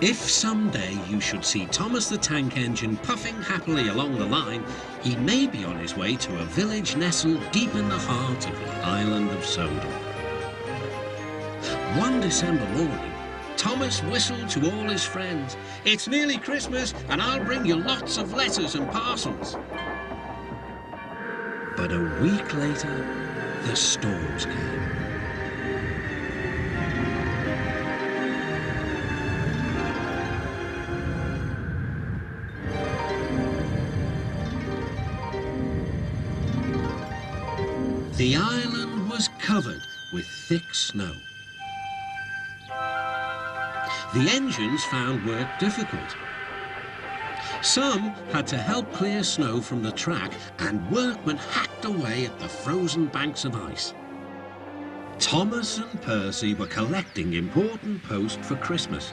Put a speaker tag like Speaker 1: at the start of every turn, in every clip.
Speaker 1: If someday you should see Thomas the Tank Engine puffing happily along the line, he may be on his way to a village nestled deep in the heart of the island of Mstnoodle. One December morning, Thomas whistled to all his friends. "It's nearly Christmas, and I'll bring you lots of letters and parcels." But a week later, the storms came. The island was covered with thick snow. The engines found work difficult. Some had to help clear snow from the track, and workmen hacked away at the frozen banks of ice. Thomas and Percy were collecting important post for Christmas.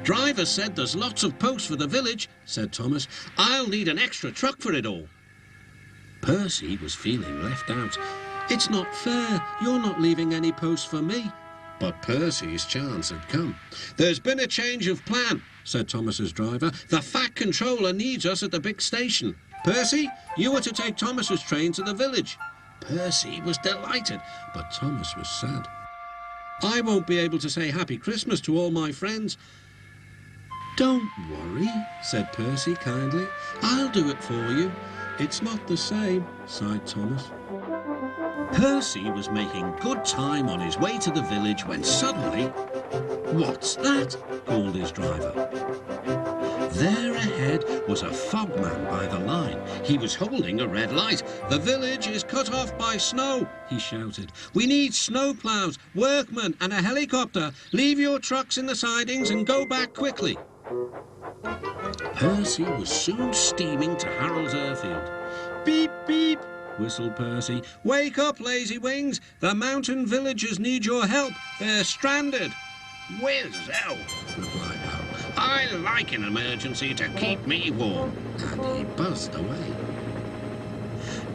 Speaker 1: "Driver said there's lots of post for the village," said Thomas. "I'll need an extra truck for it all." Percy was feeling left out. "It's not fair. You're not leaving any post for me." But Percy's chance had come. "There's been a change of plan," said Thomas's driver. "The Fat Controller needs us at the big station. Percy, you are to take Thomas's train to the village." Percy was delighted, but Thomas was sad. "I won't be able to say Happy Christmas to all my friends." "Don't worry," said Percy kindly. "I'll do it for you." "It's not the same," sighed Thomas. Percy was making good time on his way to the village when suddenly, "What's that?" called his driver. There ahead was a fogman by the line. He was holding a red light. "The village is cut off by snow," he shouted. "We need snowplows, workmen and a helicopter. Leave your trucks in the sidings and go back quickly." Percy was soon steaming to Harold's airfield. "Beep, beep," whistled Percy. "Wake up, lazy wings. The mountain villagers need your help. They're stranded." "Whiz-ow," replied Harold. "I like an emergency to keep me warm." And he buzzed away.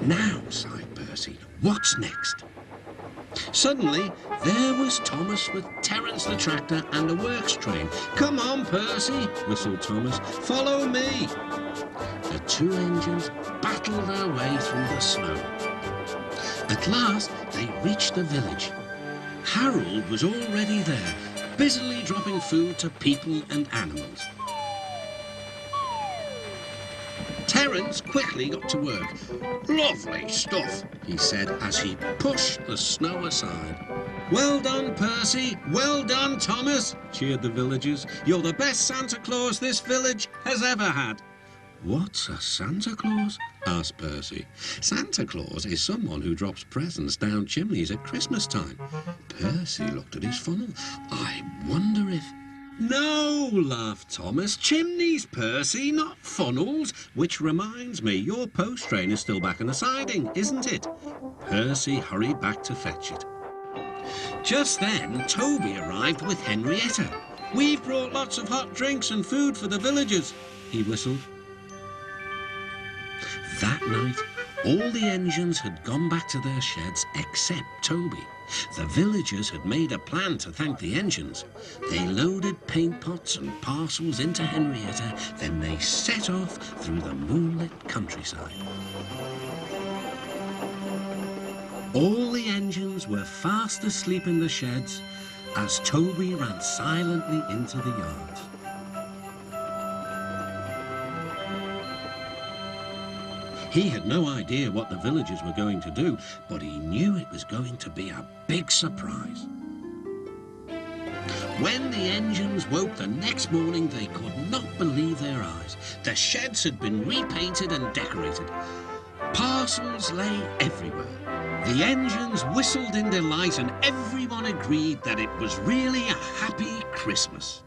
Speaker 1: "Now," sighed Percy, "what's next?" Suddenly, there was Thomas with Terence the tractor and a works train. "Come on, Percy," whistled Thomas. "Follow me." The two engines battled their way through the snow. At last, they reached the village. Harold was already there, busily dropping food to people and animals. Terence quickly got to work. "Lovely stuff," he said as he pushed the snow aside. "Well done, Percy. Well done, Thomas," cheered the villagers. "You're the best Santa Claus this village has ever had." "What's a Santa Claus?" asked Percy. "Santa Claus is someone who drops presents down chimneys at Christmas time." Percy looked at his funnel. "I wonder if—" "No," laughed Thomas. "Chimneys, Percy, not funnels. Which reminds me, your post train is still back in the siding, isn't it?" Percy hurried back to fetch it. Just then, Toby arrived with Henrietta. "We've brought lots of hot drinks and food for the villagers," he whistled. That night, all the engines had gone back to their sheds except Toby. The villagers had made a plan to thank the engines. They loaded paint pots and parcels into Henrietta, then they set off through the moonlit countryside. All the engines were fast asleep in the sheds as Toby ran silently into the yards. He had no idea what the villagers were going to do, but he knew it was going to be a big surprise. When the engines woke the next morning, they could not believe their eyes. The sheds had been repainted and decorated. Parcels lay everywhere. The engines whistled in delight, and everyone agreed that it was really a happy Christmas.